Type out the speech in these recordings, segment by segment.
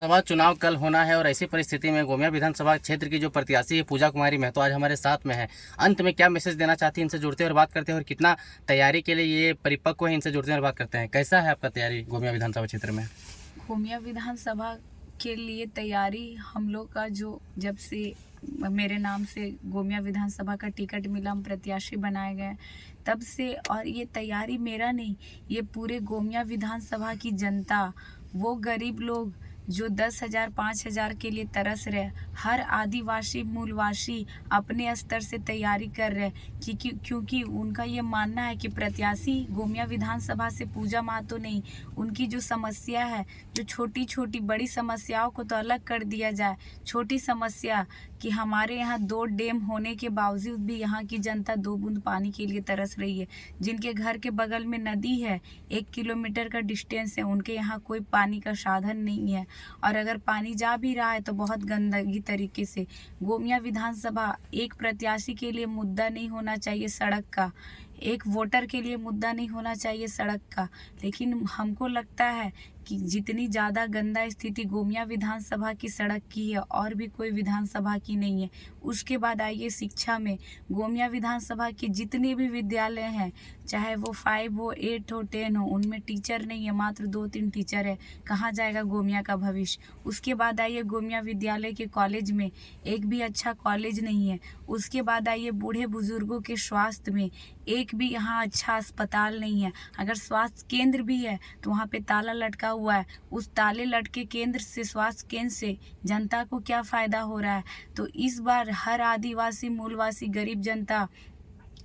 सभा चुनाव कल होना है और ऐसी परिस्थिति में गोमिया विधानसभा क्षेत्र की जो प्रत्याशी है पूजा कुमारी महतो आज हमारे साथ में है। अंत में क्या मैसेज देना चाहती हैं, इनसे जुड़ते हैं और बात करते हैं और कितना तैयारी के लिए ये परिपक्व है, इनसे जुड़ते हैं और बात करते हैं। कैसा है आपका तैयारी गोमिया विधानसभा क्षेत्र में? गोमिया विधानसभा के लिए तैयारी हम लोग का जो जब से मेरे नाम से गोमिया विधानसभा का टिकट मिला, हम प्रत्याशी बनाए गए तब से। और ये तैयारी मेरा नहीं, ये पूरे गोमिया विधानसभा की जनता, वो गरीब लोग जो 10,000 5,000 के लिए तरस रहे, हर आदिवासी मूलवासी अपने स्तर से तैयारी कर रहे क्योंकि उनका ये मानना है कि प्रत्याशी गोमिया विधानसभा से पूजा महतो नहीं, उनकी जो समस्या है, जो छोटी छोटी बड़ी समस्याओं को तो अलग कर दिया जाए। छोटी समस्या कि हमारे यहाँ 2 डैम होने के बावजूद भी यहाँ की जनता 2 बूंद पानी के लिए तरस रही है। जिनके घर के बगल में नदी है, 1 किलोमीटर का डिस्टेंस है, उनके यहाँ कोई पानी का साधन नहीं है, और अगर पानी जा भी रहा है तो बहुत गंदगी तरीके से। गोमिया विधानसभा एक प्रत्याशी के लिए मुद्दा नहीं होना चाहिए सड़क का, एक वोटर के लिए मुद्दा नहीं होना चाहिए सड़क का, लेकिन हमको लगता है कि जितनी ज़्यादा गंदा स्थिति गोमिया विधानसभा की सड़क की है और भी कोई विधानसभा की नहीं है। उसके बाद आइए शिक्षा में, गोमिया विधानसभा के जितने भी विद्यालय हैं, चाहे वो 5 हो, 8 हो, 10 हो, उनमें टीचर नहीं है, मात्र 2-3 टीचर है। कहाँ जाएगा गोमिया का भविष्य? उसके बाद आइए गोमिया विद्यालय के कॉलेज में, एक भी अच्छा कॉलेज नहीं है। उसके बाद आइए बूढ़े बुजुर्गों के स्वास्थ्य में, एक भी यहाँ अच्छा अस्पताल नहीं है। अगर स्वास्थ्य केंद्र भी है तो वहाँ पे ताला लटका हुआ है। उस ताले लटके केंद्र से, स्वास्थ्य केंद्र से जनता को क्या फ़ायदा हो रहा है? तो इस बार हर आदिवासी मूलवासी गरीब जनता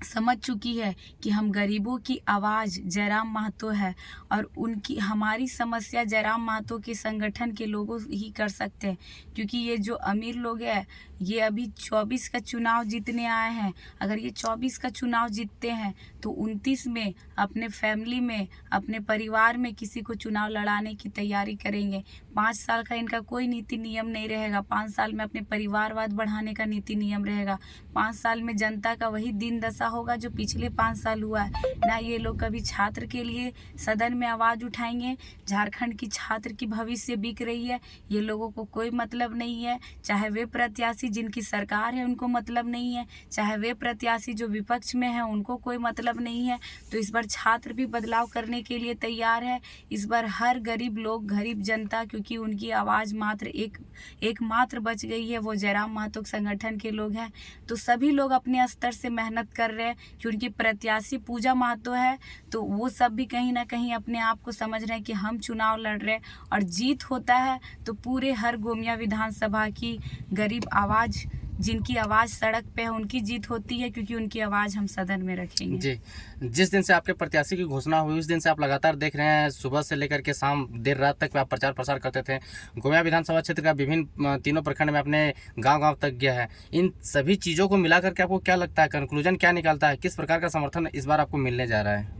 समझ चुकी है कि हम गरीबों की आवाज़ जयराम महतो है, और उनकी हमारी समस्या जयराम महतो के संगठन के लोगों ही कर सकते हैं। क्योंकि ये जो अमीर लोग हैं, ये अभी 24 का चुनाव जीतने आए हैं। अगर ये 24 का चुनाव जीतते हैं तो 29 में अपने फैमिली में, अपने परिवार में किसी को चुनाव लड़ाने की तैयारी करेंगे। 5 साल का इनका कोई नीति नियम नहीं रहेगा। 5 साल में अपने परिवारवाद बढ़ाने का नीति नियम रहेगा। 5 साल में जनता का वही दिन दशा होगा जो पिछले 5 साल हुआ है। ना ये लोग कभी छात्र के लिए सदन में आवाज़ उठाएंगे। झारखंड की छात्र की भविष्य बिक रही है, ये लोगों को कोई मतलब नहीं है। चाहे वे प्रत्याशी जिनकी सरकार है उनको मतलब नहीं है, चाहे वे प्रत्याशी जो विपक्ष में है उनको कोई मतलब नहीं है। तो इस बार छात्र भी बदलाव करने के लिए तैयार है। इस बार हर गरीब लोग, गरीब जनता, क्योंकि उनकी आवाज़ मात्र एक मात्र बच गई है, वो जयराम महतो संगठन के लोग हैं। तो सभी लोग अपने स्तर से मेहनत कर रहे हैं कि उनकी प्रत्याशी पूजा महतो है, तो वो सब भी कहीं ना कहीं अपने आप को समझ रहे हैं कि हम चुनाव लड़ रहे हैं, और जीत होता है तो पूरे हर गोमिया विधानसभा की गरीब आवाज़, जिनकी आवाज़ सड़क पे है, उनकी जीत होती है, क्योंकि उनकी आवाज़ हम सदन में रखेंगे। जी, जिस दिन से आपके प्रत्याशी की घोषणा हुई उस दिन से आप लगातार देख रहे हैं, सुबह से लेकर के शाम देर रात तक आप प्रचार प्रसार करते थे। गोमिया विधानसभा क्षेत्र का विभिन्न तीनों प्रखंड में अपने गांव-गांव तक गया है। इन सभी चीज़ों को मिला करके आपको क्या लगता है, कंक्लूजन क्या निकलता है? किस प्रकार का समर्थन इस बार आपको मिलने जा रहा है?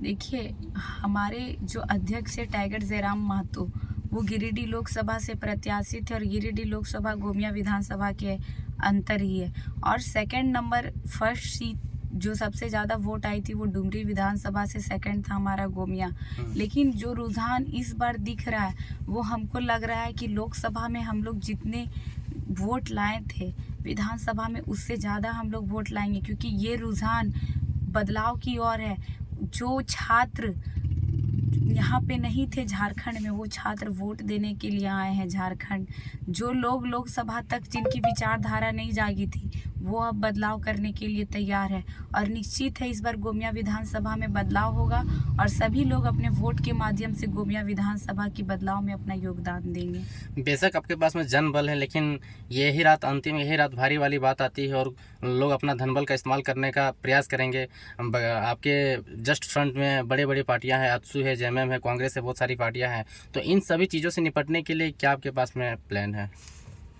देखिए, हमारे जो अध्यक्ष है टाइगर जयराम महतो, वो गिरिडीह लोकसभा से प्रत्याशी थे, और गिरिडीह लोकसभा गोमिया विधानसभा के अंतर ही है। और सेकंड नंबर, फर्स्ट सीट जो सबसे ज़्यादा वोट आई थी वो डुमरी विधानसभा से, सेकंड था हमारा गोमिया। लेकिन जो रुझान इस बार दिख रहा है, वो हमको लग रहा है कि लोकसभा में हम लोग जितने वोट लाए थे, विधानसभा में उससे ज़्यादा हम लोग वोट लाएंगे, क्योंकि ये रुझान बदलाव की ओर है। जो छात्र यहाँ पे नहीं थे झारखंड में, वो छात्र वोट देने के लिए आए हैं झारखंड। जो लोग लोकसभा तक जिनकी विचारधारा नहीं जागी थी, वो अब बदलाव करने के लिए तैयार है, और निश्चित है इस बार गोमिया विधानसभा में बदलाव होगा, और सभी लोग अपने वोट के माध्यम से गोमिया विधानसभा की बदलाव में अपना योगदान देंगे। बेशक आपके पास में जनबल है, लेकिन यही रात अंतिम, यही रात भारी वाली बात आती है और लोग अपना धनबल का इस्तेमाल करने का प्रयास करेंगे। आपके जस्ट फ्रंट में बड़ी बड़ी पार्टियां हैं, अतसू है, जेएमएम है, कांग्रेस है, बहुत सारी पार्टियां हैं। तो इन सभी चीज़ों से निपटने के लिए क्या आपके पास में प्लान है?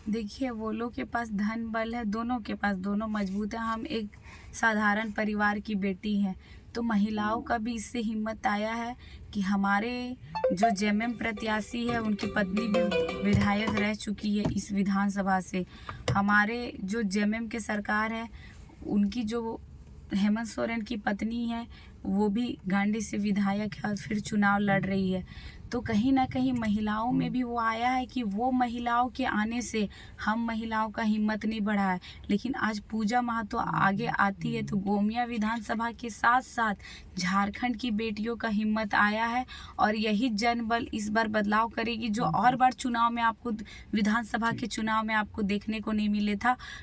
देखिए, वो लोग के पास धन बल है, दोनों के पास, दोनों मजबूत है। हम एक साधारण परिवार की बेटी हैं, तो महिलाओं का भी इससे हिम्मत आया है कि हमारे जो जेएमएम प्रत्याशी है, उनकी पत्नी भी विधायक रह चुकी है इस विधानसभा से। हमारे जो जेएमएम के सरकार है, उनकी जो हेमंत सोरेन की पत्नी है, वो भी गांडी से विधायक है और फिर चुनाव लड़ रही है। तो कहीं ना कहीं महिलाओं में भी वो आया है कि वो महिलाओं के आने से हम महिलाओं का हिम्मत नहीं बढ़ा है। लेकिन आज पूजा महतो आगे आती है तो गोमिया विधानसभा के साथ साथ झारखंड की बेटियों का हिम्मत आया है और यही जनबल इस बार बदलाव करेगी। जो और बार चुनाव में आपको विधानसभा के चुनाव में आपको देखने को नहीं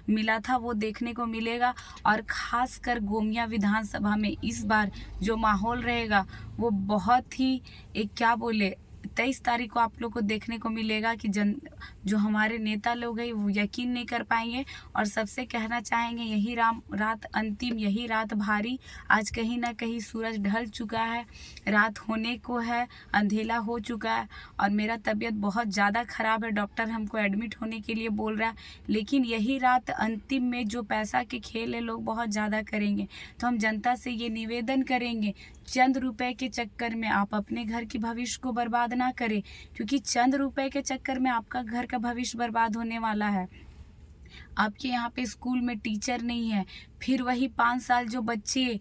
मिला था वो देखने को मिलेगा। और खासकर गोमिया विधानसभा में इस बार जो माहौल रहेगा वो बहुत ही एक क्या बोले 23 तारीख को आप लोग को देखने को मिलेगा कि जो हमारे नेता लोग हैं वो यकीन नहीं कर पाएंगे। और सबसे कहना चाहेंगे यही रात अंतिम, यही रात भारी। आज कहीं ना कहीं सूरज ढल चुका है, रात होने को है, अंधेला हो चुका है और मेरा तबीयत बहुत ज़्यादा ख़राब है। डॉक्टर हमको एडमिट होने के लिए बोल रहा है। लेकिन यही रात अंतिम में जो पैसा के खेल है लोग बहुत ज़्यादा करेंगे। तो हम जनता से ये निवेदन करेंगे, चंद रुपए के चक्कर में आप अपने घर की भविष्य को बर्बाद ना करें, क्योंकि चंद रुपए के चक्कर में आपका घर का भविष्य बर्बाद होने वाला है। आपके यहाँ पे स्कूल में टीचर नहीं है, फिर वही 5 साल जो बच्चे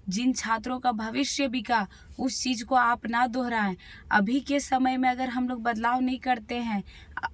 जिन छात्रों का भविष्य बिका उस चीज़ को आप ना दोहराएं। अभी के समय में अगर हम लोग बदलाव नहीं करते हैं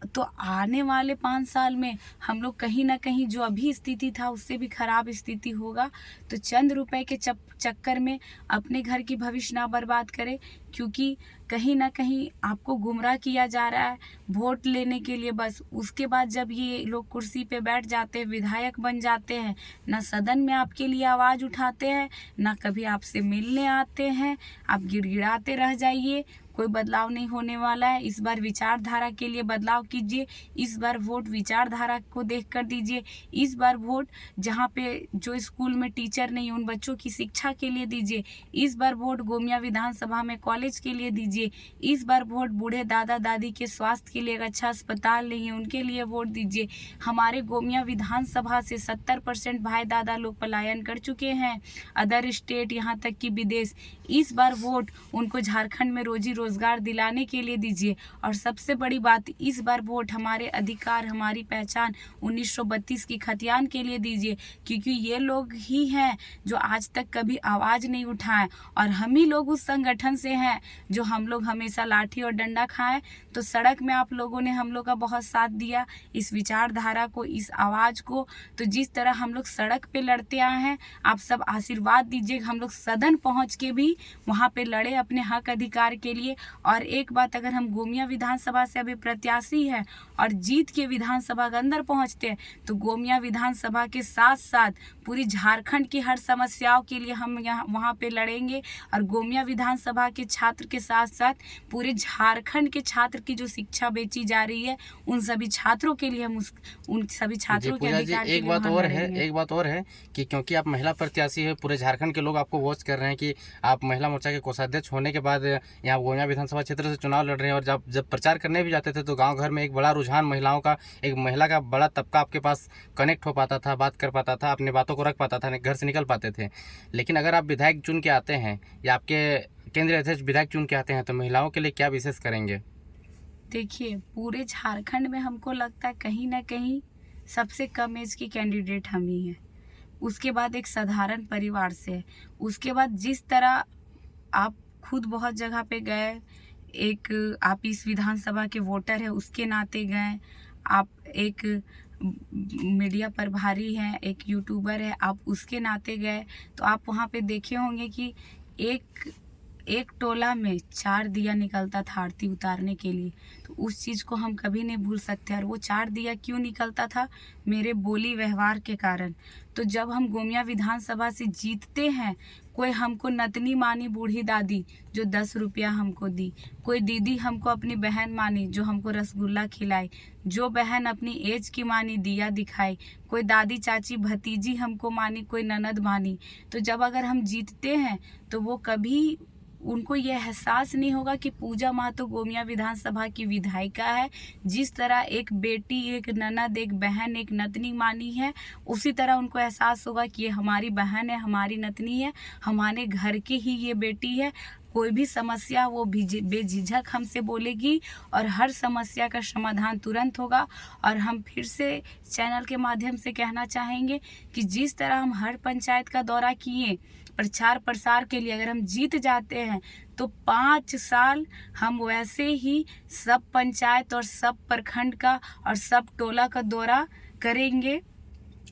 तो आने वाले 5 साल में हम लोग कहीं ना कहीं जो अभी स्थिति था उससे भी खराब स्थिति होगा। तो चंद रुपए के चक्कर में अपने घर की भविष्य ना बर्बाद करें, क्योंकि कहीं ना कहीं आपको गुमराह किया जा रहा है वोट लेने के लिए बस। उसके बाद जब ये लोग कुर्सी पे बैठ जाते हैं, विधायक बन जाते हैं, ना सदन में आपके लिए आवाज़ उठाते हैं, ना कभी आपसे मिलने आते हैं, आप गिड़गिड़ाते रह जाइए। कोई बदलाव नहीं होने वाला है। इस बार विचारधारा के लिए बदलाव कीजिए। इस बार वोट विचारधारा को देख कर दीजिए। इस बार वोट जहाँ पे जो स्कूल में टीचर नहीं उन बच्चों की शिक्षा के लिए दीजिए। इस बार वोट गोमिया विधानसभा में कॉलेज के लिए दीजिए। इस बार वोट बूढ़े दादा दादी के स्वास्थ्य के लिए, अच्छा अस्पताल नहीं है उनके लिए वोट दीजिए। हमारे गोमिया विधानसभा से 70% भाई दादा लोग पलायन कर चुके हैं अदर स्टेट, यहाँ तक कि विदेश। इस बार वोट उनको झारखंड में रोजी रोजगार दिलाने के लिए दीजिए। और सबसे बड़ी बात, इस बार वोट हमारे अधिकार, हमारी पहचान 1932 की खतियान के लिए दीजिए, क्योंकि ये लोग ही हैं जो आज तक कभी आवाज़ नहीं उठाए और हम ही लोग उस संगठन से हैं जो हम लोग हमेशा लाठी और डंडा खाएं। तो सड़क में आप लोगों ने हम लोग का बहुत साथ दिया, इस विचारधारा को, इस आवाज़ को। तो जिस तरह हम लोग सड़क पे लड़ते आए हैं, आप सब आशीर्वाद दीजिए हम लोग सदन पहुँच के भी वहाँ पे लड़े अपने हक अधिकार के लिए। और एक बात, अगर हम गोमिया विधानसभा से अभी प्रत्याशी हैं और जीत के विधानसभा के अंदर पहुंचते हैं तो गोमिया विधानसभा के साथ साथ पूरी झारखंड की हर समस्याओं के लिए हम यहाँ वहाँ पे लड़ेंगे। और गोमिया विधानसभा के छात्र के साथ साथ पूरे झारखंड के छात्र की जो शिक्षा बेची जा रही है उन सभी छात्रों के लिए हम उन सभी छात्रों के अधिकार के लिए एक बात और है कि क्योंकि आप महिला प्रत्याशी है, पूरे झारखंड के लोग आपको वॉच कर रहे हैं कि आप महिला मोर्चा के कोषाध्यक्ष होने के बाद यहाँ गोमिया विधानसभा क्षेत्र से चुनाव लड़ रहे हैं। और जब प्रचार करने भी जाते थे तो गांव घर में एक बड़ा रुझान महिलाओं का, एक महिला का बड़ा तबका आपके पास कनेक्ट हो पाता था, बात कर पाता था, अपनी बातों को रख पाता था, घर से निकल पाते थे। लेकिन अगर आप विधायक चुन के आते हैं या आपके केंद्रीय अध्यक्ष विधायक चुन के आते हैं तो महिलाओं के लिए क्या विशेष करेंगे? देखिए, पूरे झारखंड में हमको लगता है कहीं ना कहीं सबसे कम एज की कैंडिडेट हम ही हैं। उसके बाद एक साधारण परिवार से है। उसके बाद जिस तरह आप खुद बहुत जगह पे गए, एक आप इस विधानसभा के वोटर है उसके नाते गए, आप एक मीडिया प्रभारी हैं, एक यूट्यूबर है, आप उसके नाते गए, तो आप वहाँ पे देखे होंगे कि एक टोला में 4 दिया निकलता था आरती उतारने के लिए। तो उस चीज़ को हम कभी नहीं भूल सकते। और वो 4 दिया क्यों निकलता था? मेरे बोली व्यवहार के कारण। तो जब हम गोमिया विधानसभा से जीतते हैं, कोई हमको नतनी मानी बूढ़ी दादी जो 10 रुपया हमको दी, कोई दीदी हमको अपनी बहन मानी जो हमको रसगुल्ला खिलाई, जो बहन अपनी एज की मानी दिया दिखाई, कोई दादी चाची भतीजी हमको मानी, कोई ननद मानी। तो जब अगर हम जीतते हैं तो वो कभी उनको ये एहसास नहीं होगा कि पूजा महतो गोमिया विधानसभा की विधायिका है। जिस तरह एक बेटी, एक ननद, एक बहन, एक नतनी मानी है, उसी तरह उनको एहसास होगा कि ये हमारी बहन है, हमारी नतनी है, हमारे घर की ही ये बेटी है। कोई भी समस्या वो बेझिझक हमसे बोलेगी और हर समस्या का समाधान तुरंत होगा। और हम फिर से चैनल के माध्यम से कहना चाहेंगे कि जिस तरह हम हर पंचायत का दौरा किए प्रचार प्रसार के लिए, अगर हम जीत जाते हैं तो 5 साल हम वैसे ही सब पंचायत और सब प्रखंड का और सब टोला का दौरा करेंगे।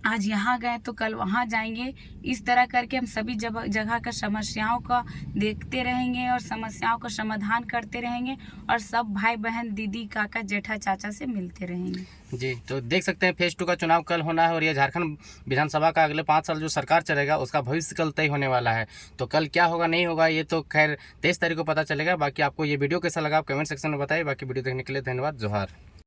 आज यहाँ गए तो कल वहाँ जाएंगे। इस तरह करके हम सभी जगह का समस्याओं का देखते रहेंगे और समस्याओं का समाधान करते रहेंगे और सब भाई बहन दीदी काका जेठा चाचा से मिलते रहेंगे। जी, तो देख सकते हैं फेज 2 का चुनाव कल होना है और ये झारखंड विधानसभा का अगले 5 साल जो सरकार चलेगा उसका भविष्य कल तय होने वाला है। तो कल क्या होगा नहीं होगा ये तो खैर 23 तारीख को पता चलेगा। बाकी आपको ये वीडियो कैसा लगा आप कमेंट सेक्शन में बताइए। बाकी वीडियो देखने के लिए धन्यवाद। जोहार।